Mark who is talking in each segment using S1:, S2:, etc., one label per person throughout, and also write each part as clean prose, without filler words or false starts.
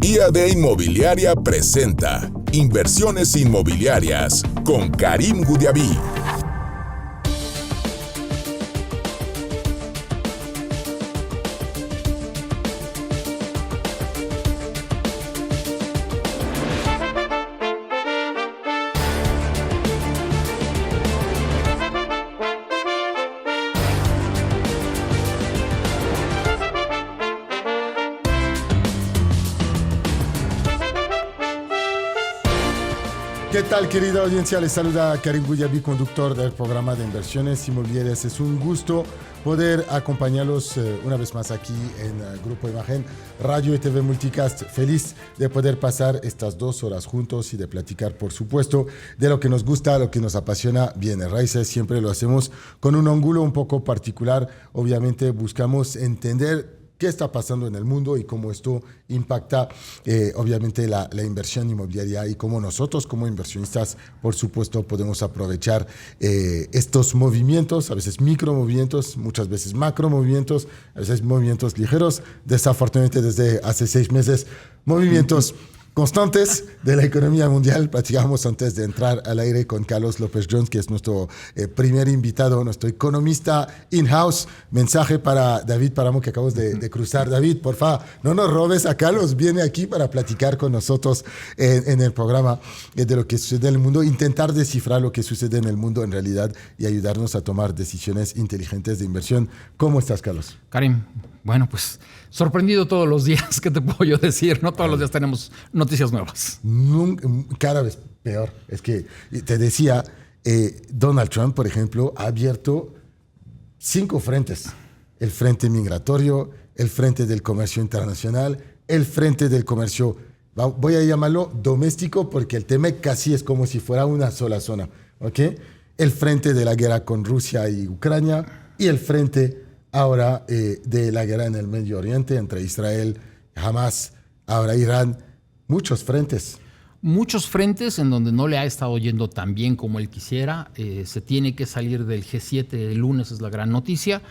S1: IAD Inmobiliaria presenta Inversiones Inmobiliarias con Karim Goudiaby.
S2: ¿Qué tal, querida audiencia? Les saluda Karim Goudiaby, conductor del programa de inversiones inmobiliarias. Es un gusto poder acompañarlos una vez más aquí en Grupo Imagen, Radio y TV Multicast. Feliz de poder pasar estas 2 horas juntos y de platicar, por supuesto, de lo que nos gusta, lo que nos apasiona, bienes raíces. Siempre lo hacemos con un ángulo un poco particular. Obviamente buscamos entender qué está pasando en el mundo y cómo esto impacta, obviamente, la inversión inmobiliaria y cómo nosotros, como inversionistas, por supuesto, podemos aprovechar estos movimientos, a veces micromovimientos, muchas veces macromovimientos, a veces movimientos ligeros. Desafortunadamente, desde hace 6 meses, movimientos constantes de la economía mundial. Platicamos antes de entrar al aire con Carlos López Jones, que es nuestro primer invitado, nuestro economista in-house. Mensaje para David Páramo, que acabamos de cruzar. David, por favor, no nos robes a Carlos. Viene aquí para platicar con nosotros en el programa de lo que sucede en el mundo, intentar descifrar lo que sucede en el mundo en realidad y ayudarnos a tomar decisiones inteligentes de inversión. ¿Cómo estás, Carlos?
S3: Karim, bueno, pues sorprendido todos los días, ¿qué te puedo yo decir? No todos los días tenemos noticias nuevas.
S2: Cada vez peor. Es que te decía, Donald Trump, por ejemplo, ha abierto 5 frentes. El frente migratorio, el frente del comercio internacional, el frente del comercio, voy a llamarlo doméstico, porque el tema casi es como si fuera una sola zona, ¿ok? El frente de la guerra con Rusia y Ucrania y el frente ahora de la guerra en el Medio Oriente entre Israel, Hamas, ahora Irán. Muchos frentes.
S3: Muchos frentes en donde no le ha estado yendo tan bien como él quisiera. Se tiene que salir del G7 el lunes, es la gran noticia.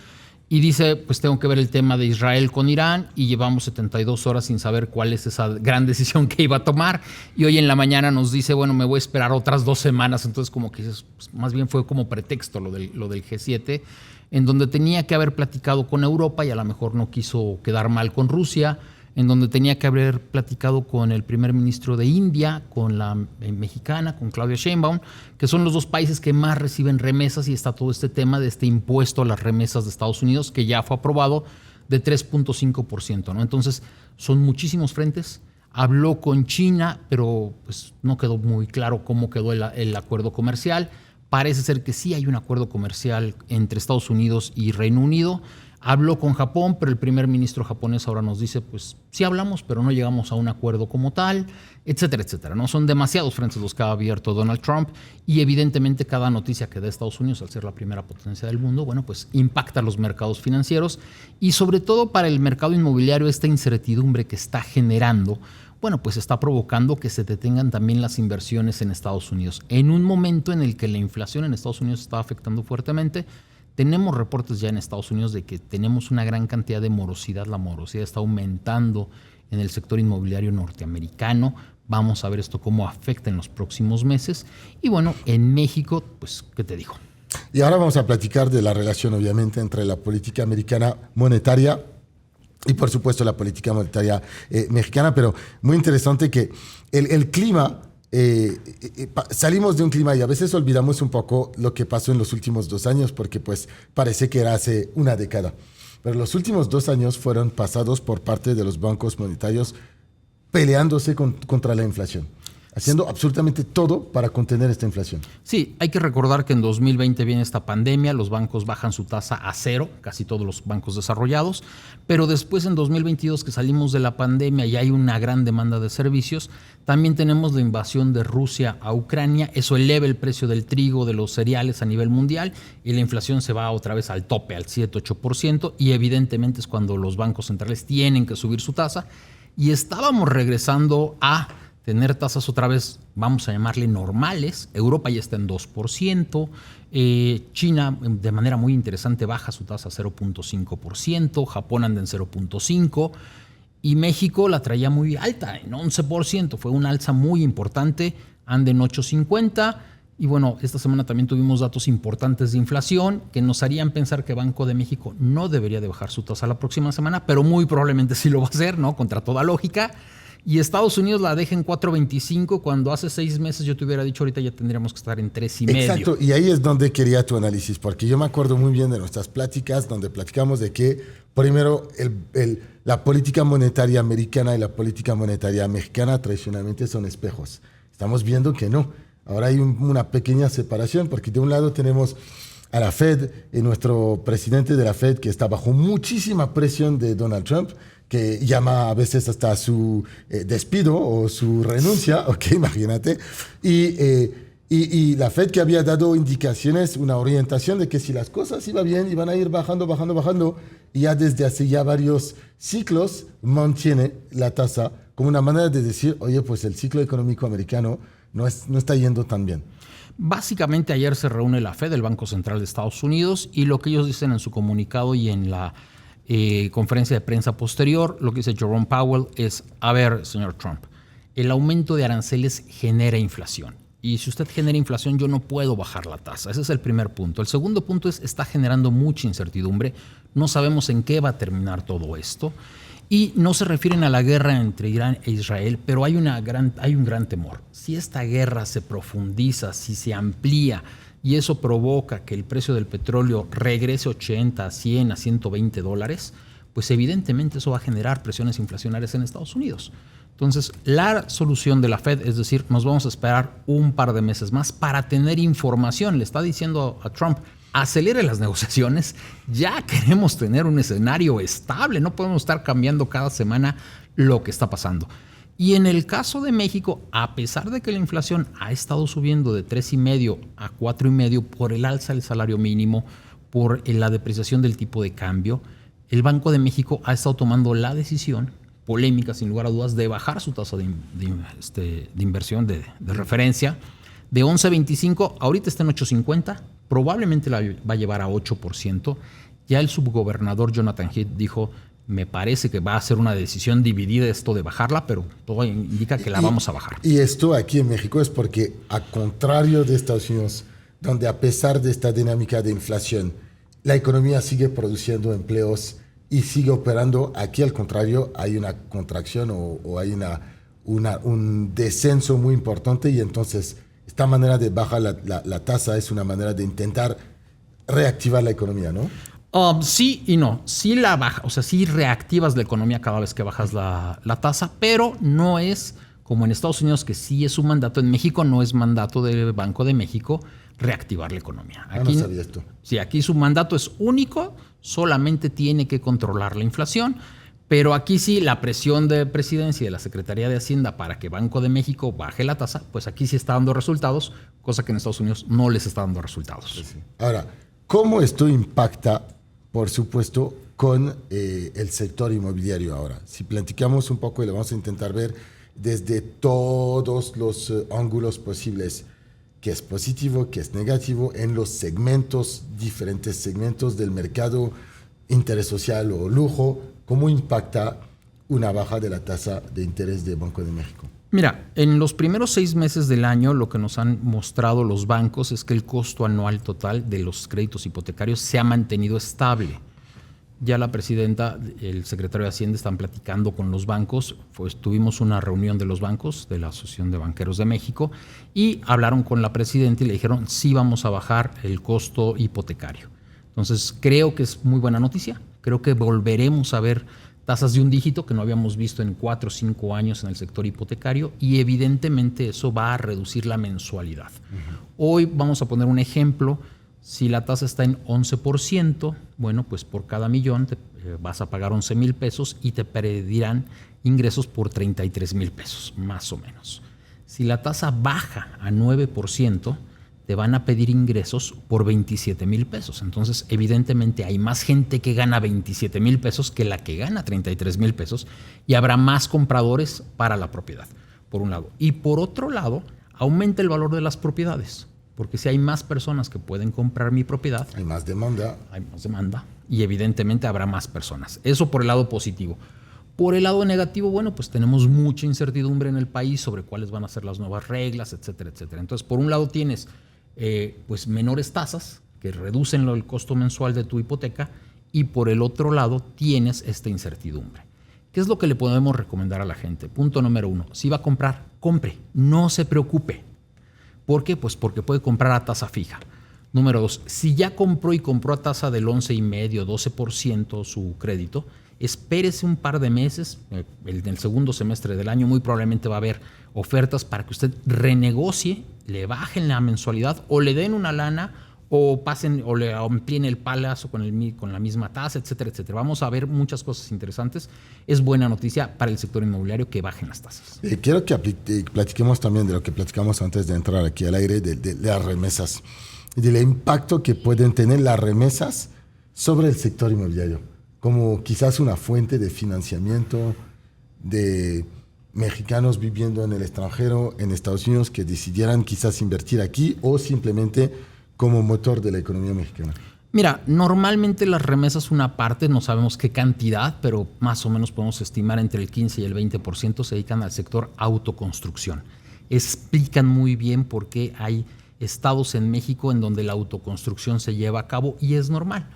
S3: Y dice, pues tengo que ver el tema de Israel con Irán, y llevamos 72 horas sin saber cuál es esa gran decisión que iba a tomar. Y hoy en la mañana nos dice, bueno, me voy a esperar otras 2 semanas. Entonces, como que pues, más bien fue como pretexto lo del G7, en donde tenía que haber platicado con Europa y a lo mejor no quiso quedar mal con Rusia, en donde tenía que haber platicado con el primer ministro de India, con la mexicana, con Claudia Sheinbaum, que son los 2 países que más reciben remesas, y está todo este tema de este impuesto a las remesas de Estados Unidos, que ya fue aprobado, de 3.5%, ¿no? Entonces, son muchísimos frentes. Habló con China, pero pues no quedó muy claro cómo quedó el acuerdo comercial. Parece ser que sí hay un acuerdo comercial entre Estados Unidos y Reino Unido. Habló con Japón, pero el primer ministro japonés ahora nos dice, pues sí hablamos, pero no llegamos a un acuerdo como tal, etcétera, etcétera, ¿no? Son demasiados frentes los que ha abierto Donald Trump, y evidentemente cada noticia que da Estados Unidos, al ser la primera potencia del mundo, bueno, pues impacta los mercados financieros, y sobre todo para el mercado inmobiliario, esta incertidumbre que está generando, bueno, pues está provocando que se detengan también las inversiones en Estados Unidos. En un momento en el que la inflación en Estados Unidos está afectando fuertemente, tenemos reportes ya en Estados Unidos de que tenemos una gran cantidad de morosidad. La morosidad está aumentando en el sector inmobiliario norteamericano. Vamos a ver esto cómo afecta en los próximos meses. Y bueno, en México, pues, ¿qué te digo?
S2: Y ahora vamos a platicar de la relación, obviamente, entre la política americana monetaria y, por supuesto, la política monetaria mexicana. Pero muy interesante que el clima... salimos de un clima y a veces olvidamos un poco lo que pasó en los últimos 2 años, porque pues parece que era hace una década. Pero los últimos 2 años fueron pasados por parte de los bancos monetarios peleándose contra la inflación, haciendo absolutamente todo para contener esta inflación.
S3: Sí, hay que recordar que en 2020 viene esta pandemia, los bancos bajan su tasa a 0, casi todos los bancos desarrollados, pero después en 2022, que salimos de la pandemia y hay una gran demanda de servicios, también tenemos la invasión de Rusia a Ucrania. Eso eleva el precio del trigo, de los cereales a nivel mundial, y la inflación se va otra vez al tope, al 7-8%, y evidentemente es cuando los bancos centrales tienen que subir su tasa, y estábamos regresando a tener tasas otra vez, vamos a llamarle normales. Europa ya está en 2%, China de manera muy interesante baja su tasa a 0.5%, Japón anda en 0.5%, Y México la traía muy alta, en 11%. Fue una alza muy importante, anda en 8.50. Y bueno, esta semana también tuvimos datos importantes de inflación que nos harían pensar que Banco de México no debería de bajar su tasa la próxima semana, pero muy probablemente sí lo va a hacer, ¿no? Contra toda lógica. Y Estados Unidos la deja en 4.25 cuando hace 6 meses yo te hubiera dicho ahorita ya tendríamos que estar en 3.5.
S2: Exacto, y ahí es donde quería tu análisis, porque yo me acuerdo muy bien de nuestras pláticas donde platicamos de que primero la política monetaria americana y la política monetaria mexicana tradicionalmente son espejos. Estamos viendo que no. Ahora hay una pequeña separación porque de un lado tenemos a la Fed y nuestro presidente de la Fed que está bajo muchísima presión de Donald Trump, que llama a veces hasta su despido o su renuncia, ok, imagínate, y la Fed que había dado indicaciones, una orientación de que si las cosas iban bien, iban a ir bajando, y ya desde hace ya varios ciclos mantiene la tasa como una manera de decir, oye, pues el ciclo económico americano no está yendo tan bien.
S3: Básicamente ayer se reúne la Fed, el Banco Central de Estados Unidos, y lo que ellos dicen en su comunicado y en la conferencia de prensa posterior, lo que dice Jerome Powell es, a ver, señor Trump, el aumento de aranceles genera inflación. Y si usted genera inflación, yo no puedo bajar la tasa. Ese es el primer punto. El segundo punto es, está generando mucha incertidumbre. No sabemos en qué va a terminar todo esto. Y no se refieren a la guerra entre Irán e Israel, pero hay un gran temor. Si esta guerra se profundiza, si se amplía, y eso provoca que el precio del petróleo regrese 80, a 100, a 120 dólares, pues evidentemente eso va a generar presiones inflacionarias en Estados Unidos. Entonces, la solución de la Fed es decir, nos vamos a esperar un par de meses más para tener información. Le está diciendo a Trump, acelere las negociaciones, ya queremos tener un escenario estable, no podemos estar cambiando cada semana lo que está pasando. Y en el caso de México, a pesar de que la inflación ha estado subiendo de 3.5 a 4.5 por el alza del salario mínimo, por la depreciación del tipo de cambio, el Banco de México ha estado tomando la decisión, polémica sin lugar a dudas, de bajar su tasa de inversión de referencia de 11.25, ahorita está en 8.50, probablemente la va a llevar a 8%. Ya el subgobernador Jonathan Heath dijo, me parece que va a ser una decisión dividida esto de bajarla, pero todo indica que la vamos a bajar.
S2: Y esto aquí en México es porque, a contrario de Estados Unidos, donde a pesar de esta dinámica de inflación, la economía sigue produciendo empleos y sigue operando, aquí al contrario hay una contracción o hay un descenso muy importante, y entonces esta manera de bajar la tasa es una manera de intentar reactivar la economía, ¿no?
S3: Sí y no. Sí la baja, o sea, sí reactivas la economía cada vez que bajas la tasa, pero no es como en Estados Unidos, que sí es un mandato. En México no es mandato del Banco de México reactivar la economía. Aquí,
S2: no sabía esto.
S3: Sí, aquí su mandato es único, solamente tiene que controlar la inflación, pero aquí sí la presión de presidencia y de la Secretaría de Hacienda para que Banco de México baje la tasa, pues aquí sí está dando resultados, cosa que en Estados Unidos no les está dando resultados.
S2: Sí. Ahora, ¿cómo esto impacta, por supuesto, con el sector inmobiliario ahora? Si platicamos un poco y lo vamos a intentar ver desde todos los ángulos posibles, qué es positivo, qué es negativo en los segmentos, diferentes segmentos del mercado, interés social o lujo, ¿cómo impacta una baja de la tasa de interés de Banco de México?
S3: Mira, en los primeros 6 meses del año lo que nos han mostrado los bancos es que el costo anual total de los créditos hipotecarios se ha mantenido estable. Ya la presidenta, el secretario de Hacienda están platicando con los bancos, pues tuvimos una reunión de los bancos, de la Asociación de Banqueros de México, y hablaron con la presidenta y le dijeron, sí vamos a bajar el costo hipotecario. Entonces creo que es muy buena noticia, creo que volveremos a ver tasas de un dígito que no habíamos visto en 4 o 5 años en el sector hipotecario, y evidentemente eso va a reducir la mensualidad. Hoy vamos a poner un ejemplo. Si la tasa está en 11%, bueno, pues por cada millón vas a pagar 11,000 pesos y te pedirán ingresos por 33,000 pesos, más o menos. Si la tasa baja a 9%, te van a pedir ingresos por 27,000 pesos. Entonces, evidentemente, hay más gente que gana 27,000 pesos que la que gana 33,000 pesos, y habrá más compradores para la propiedad, por un lado. Y por otro lado, aumenta el valor de las propiedades. Porque si hay más personas que pueden comprar mi propiedad,
S2: hay más demanda.
S3: Hay más demanda y evidentemente habrá más personas. Eso por el lado positivo. Por el lado negativo, bueno, pues tenemos mucha incertidumbre en el país sobre cuáles van a ser las nuevas reglas, etcétera, etcétera. Entonces, por un lado tienes pues menores tasas que reducen el costo mensual de tu hipoteca y por el otro lado tienes esta incertidumbre. ¿Qué es lo que le podemos recomendar a la gente? Punto número 1, si va a comprar, compre, no se preocupe. ¿Por qué? Pues porque puede comprar a tasa fija. Número 2, si ya compró a tasa del 11,5%, 12% su crédito, espérese un par de meses, en el segundo semestre del año muy probablemente va a haber ofertas para que usted renegocie, le bajen la mensualidad o le den una lana o pasen o le amplíen el plazo con la misma tasa, etcétera, etcétera. Vamos a ver muchas cosas interesantes. Es buena noticia para el sector inmobiliario que bajen las tasas.
S2: Quiero que platiquemos también de lo que platicamos antes de entrar aquí al aire, de las remesas y del impacto que pueden tener las remesas sobre el sector inmobiliario, como quizás una fuente de financiamiento de mexicanos viviendo en el extranjero, en Estados Unidos, que decidieran quizás invertir aquí o simplemente como motor de la economía mexicana.
S3: Mira, normalmente las remesas una parte, no sabemos qué cantidad, pero más o menos podemos estimar entre el 15 y el 20% se dedican al sector autoconstrucción. Explican muy bien por qué hay estados en México en donde la autoconstrucción se lleva a cabo y es normal.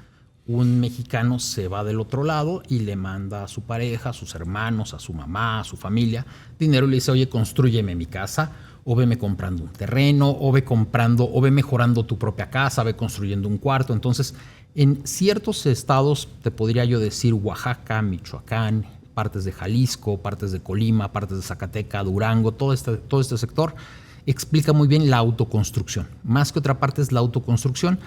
S3: Un mexicano se va del otro lado y le manda a su pareja, a sus hermanos, a su mamá, a su familia dinero y le dice, oye, constrúyeme mi casa, o veme comprando un terreno, o ve mejorando tu propia casa, ve construyendo un cuarto. Entonces, en ciertos estados, te podría yo decir Oaxaca, Michoacán, partes de Jalisco, partes de Colima, partes de Zacatecas, Durango, todo este sector explica muy bien la autoconstrucción. Más que otra parte es la autoconstrucción.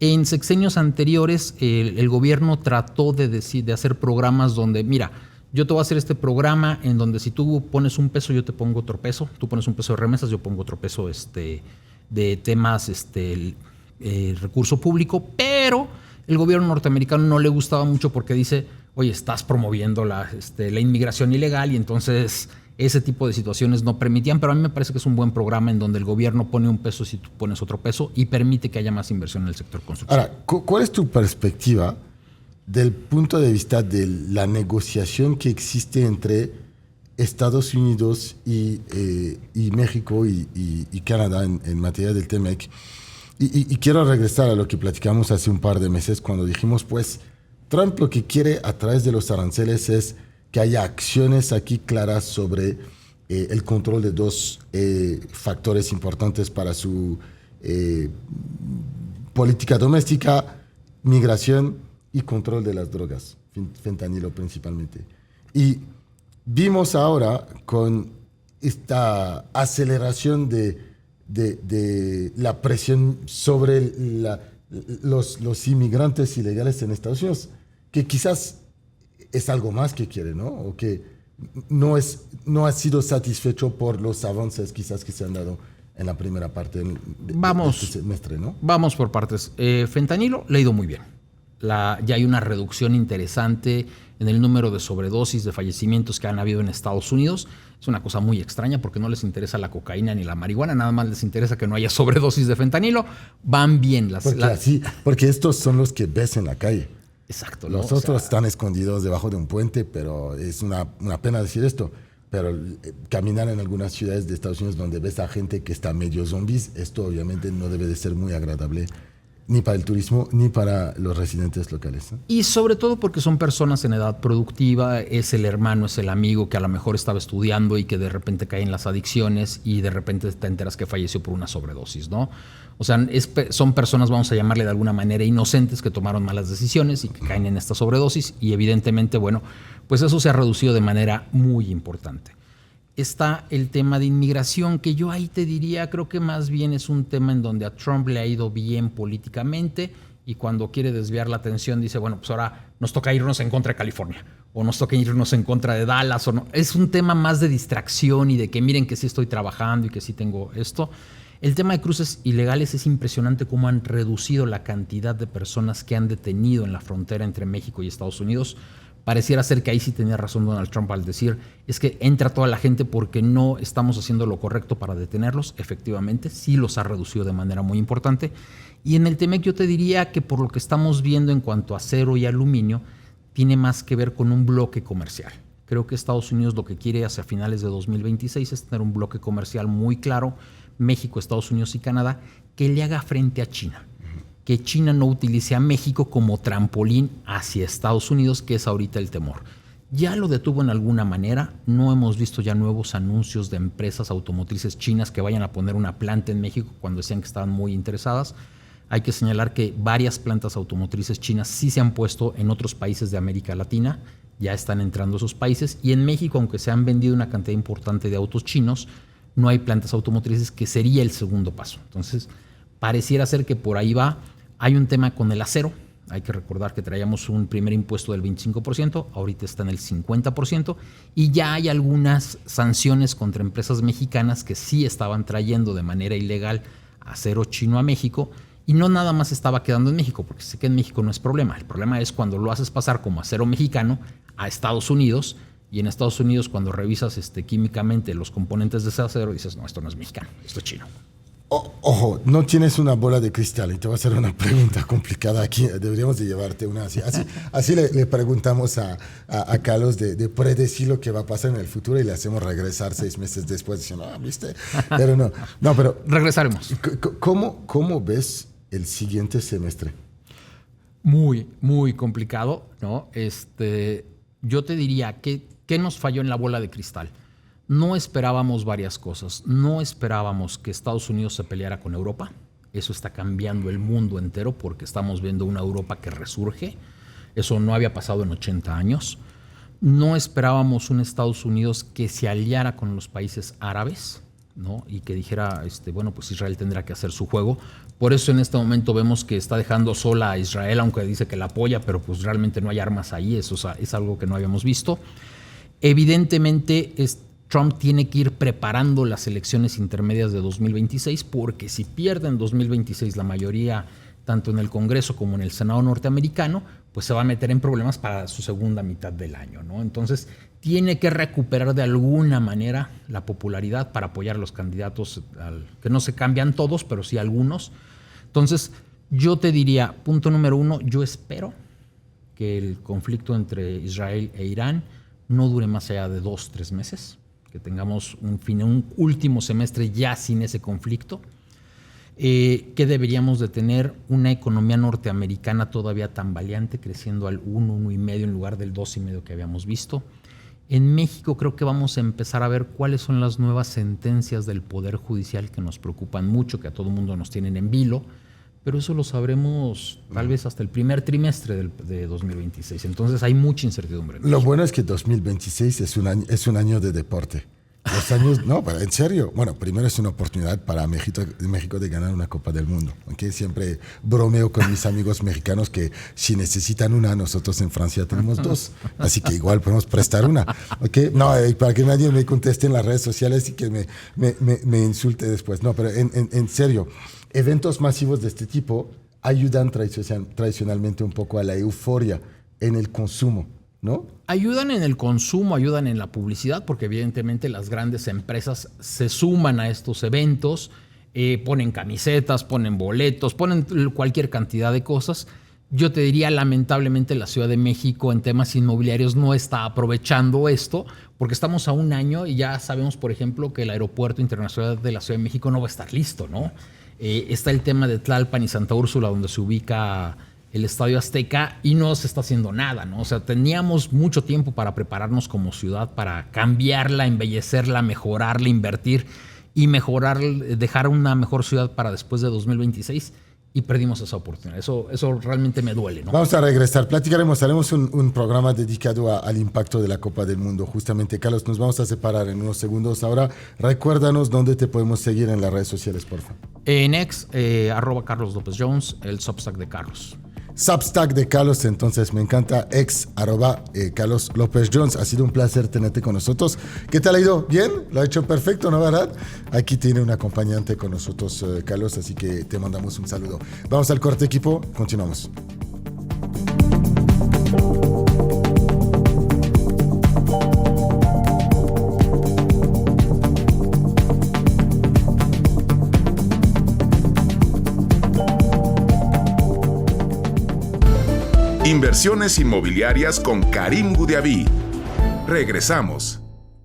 S3: En sexenios anteriores, el gobierno trató de hacer programas donde, mira, yo te voy a hacer este programa en donde si tú pones un peso, yo te pongo otro peso. Tú pones un peso de remesas, yo pongo otro peso de temas recurso público. Pero el gobierno norteamericano no le gustaba mucho porque dice, oye, estás promoviendo la inmigración ilegal y entonces ese tipo de situaciones no permitían. Pero a mí me parece que es un buen programa en donde el gobierno pone un peso si tú pones otro peso y permite que haya más inversión en el sector construcción.
S2: Ahora, ¿cuál es tu perspectiva del punto de vista de la negociación que existe entre Estados Unidos y México y Canadá en materia del TEMEC? Y quiero regresar a lo que platicamos hace un par de meses cuando dijimos, pues, Trump lo que quiere a través de los aranceles es que haya acciones aquí claras sobre el control de dos factores importantes para su política doméstica, migración y control de las drogas, fentanilo principalmente. Y vimos ahora con esta aceleración de la presión sobre los inmigrantes ilegales en Estados Unidos, que quizás es algo más que quiere, ¿no? O que no ha sido satisfecho por los avances quizás que se han dado en la primera parte de este semestre, ¿no? Vamos
S3: por partes. Fentanilo le ha ido muy bien. Ya hay una reducción interesante en el número de sobredosis, de fallecimientos que han habido en Estados Unidos. Es una cosa muy extraña porque no les interesa la cocaína ni la marihuana, nada más les interesa que no haya sobredosis de fentanilo. Van bien
S2: porque estos son los que ves en la calle.
S3: Exacto.
S2: Los otros están escondidos debajo de un puente, pero es una pena decir esto. Pero caminar en algunas ciudades de Estados Unidos donde ves a gente que está medio zombies, esto obviamente no debe de ser muy agradable ni para el turismo, ni para los residentes locales, ¿no?
S3: Y sobre todo porque son personas en edad productiva, es el hermano, es el amigo que a lo mejor estaba estudiando y que de repente cae en las adicciones y de repente te enteras que falleció por una sobredosis, ¿no? O sea, son personas, vamos a llamarle de alguna manera, inocentes que tomaron malas decisiones y que caen en esta sobredosis y evidentemente, bueno, pues eso se ha reducido de manera muy importante. Está el tema de inmigración, que yo ahí te diría, creo que más bien es un tema en donde a Trump le ha ido bien políticamente y cuando quiere desviar la atención dice, bueno, pues ahora nos toca irnos en contra de California o nos toca irnos en contra de Dallas o no. Es un tema más de distracción y de que miren que sí estoy trabajando y que sí tengo esto. El tema de cruces ilegales es impresionante cómo han reducido la cantidad de personas que han detenido en la frontera entre México y Estados Unidos. Pareciera ser que ahí sí tenía razón Donald Trump al decir, es que entra toda la gente porque no estamos haciendo lo correcto para detenerlos. Efectivamente, sí los ha reducido de manera muy importante. Y en el TEMEC yo te diría que por lo que estamos viendo en cuanto a acero y aluminio, tiene más que ver con un bloque comercial. Creo que Estados Unidos lo que quiere hacia finales de 2026 es tener un bloque comercial muy claro, México, Estados Unidos y Canadá, que le haga frente a China. Que China no utilice a México como trampolín hacia Estados Unidos, que es ahorita el temor. Ya lo detuvo en alguna manera, no hemos visto ya nuevos anuncios de empresas automotrices chinas que vayan a poner una planta en México cuando decían que estaban muy interesadas. Hay que señalar que varias plantas automotrices chinas sí se han puesto en otros países de América Latina, ya están entrando a esos países, y en México, aunque se han vendido una cantidad importante de autos chinos, no hay plantas automotrices, que sería el segundo paso. Entonces, pareciera ser que por ahí va. Hay un tema con el acero. Hay que recordar que traíamos un primer impuesto del 25%, ahorita está en el 50%, y ya hay algunas sanciones contra empresas mexicanas que sí estaban trayendo de manera ilegal acero chino a México, y no nada más estaba quedando en México, porque sé que en México no es problema. El problema es cuando lo haces pasar como acero mexicano a Estados Unidos, y en Estados Unidos cuando revisas químicamente los componentes de ese acero, dices, no, esto no es mexicano, esto es chino.
S2: Ojo, no tienes una bola de cristal y te voy a hacer una pregunta complicada aquí. Deberíamos de llevarte una así. Así le preguntamos a Carlos de predecir lo que va a pasar en el futuro y le hacemos regresar 6 meses después diciendo, ¿viste? Pero no, pero...
S3: Regresaremos.
S2: ¿Cómo ves el siguiente semestre?
S3: Muy, muy complicado, ¿no? Yo te diría, ¿qué nos falló en la bola de cristal? No esperábamos varias cosas. No esperábamos que Estados Unidos se peleara con Europa. Eso está cambiando el mundo entero porque estamos viendo una Europa que resurge. Eso no había pasado en 80 años. No esperábamos un Estados Unidos que se aliara con los países árabes, ¿no? Y que dijera, bueno, pues Israel tendrá que hacer su juego. Por eso en este momento vemos que está dejando sola a Israel, aunque dice que la apoya, pero pues realmente no hay armas ahí. Eso es algo que no habíamos visto. Evidentemente, Trump tiene que ir preparando las elecciones intermedias de 2026, porque si pierde en 2026 la mayoría, tanto en el Congreso como en el Senado norteamericano, pues se va a meter en problemas para su segunda mitad del año, ¿no? Entonces, tiene que recuperar de alguna manera la popularidad para apoyar a los candidatos, que no se cambian todos, pero sí algunos. Entonces, yo te diría, punto número 1, yo espero que el conflicto entre Israel e Irán no dure más allá de 2-3 meses. Que tengamos un último semestre ya sin ese conflicto, que deberíamos de tener una economía norteamericana todavía tambaleante, creciendo al 1,5 en lugar del 2,5 que habíamos visto. En México creo que vamos a empezar a ver cuáles son las nuevas sentencias del Poder Judicial que nos preocupan mucho, que a todo el mundo nos tienen en vilo, pero eso lo sabremos tal vez hasta el primer trimestre de 2026. Entonces hay mucha incertidumbre.
S2: Lo bueno es que 2026 es un año de deporte. Los años, no, pero en serio. Bueno, primero es una oportunidad para México de ganar una Copa del Mundo. ¿Okay? Siempre bromeo con mis amigos mexicanos que si necesitan una, nosotros en Francia tenemos 2. Así que igual podemos prestar una. ¿Okay? No, para que nadie me conteste en las redes sociales y que me insulte después. No, pero en serio, eventos masivos de este tipo ayudan tradicionalmente un poco a la euforia en el consumo, ¿no?
S3: Ayudan en el consumo, ayudan en la publicidad, porque evidentemente las grandes empresas se suman a estos eventos, ponen camisetas, ponen boletos, ponen cualquier cantidad de cosas. Yo te diría, lamentablemente, la Ciudad de México en temas inmobiliarios no está aprovechando esto, porque estamos a un año y ya sabemos, por ejemplo, que el Aeropuerto Internacional de la Ciudad de México no va a estar listo, ¿no? Está el tema de Tlalpan y Santa Úrsula, donde se ubica el Estadio Azteca, y no se está haciendo nada, ¿no? O sea, teníamos mucho tiempo para prepararnos como ciudad, para cambiarla, embellecerla, mejorarla, invertir y mejorar, dejar una mejor ciudad para después de 2026, y perdimos esa oportunidad. Eso realmente me duele, ¿no?
S2: Vamos a regresar, haremos un programa dedicado al impacto de la Copa del Mundo. Justamente, Carlos, nos vamos a separar en unos segundos. Ahora, recuérdanos dónde te podemos seguir en las redes sociales, por favor.
S3: En X, @Carlos López Jones, el Substack de Carlos.
S2: Substack de Carlos, entonces me encanta, @Carlos López Jones. Ha sido un placer tenerte con nosotros. ¿Qué tal ha ido? ¿Bien? Lo ha hecho perfecto, ¿no, verdad? Aquí tiene un acompañante con nosotros, Carlos, así que te mandamos un saludo. Vamos al corte, equipo, continuamos.
S1: Inversiones inmobiliarias con Karim Goudiaby. Regresamos.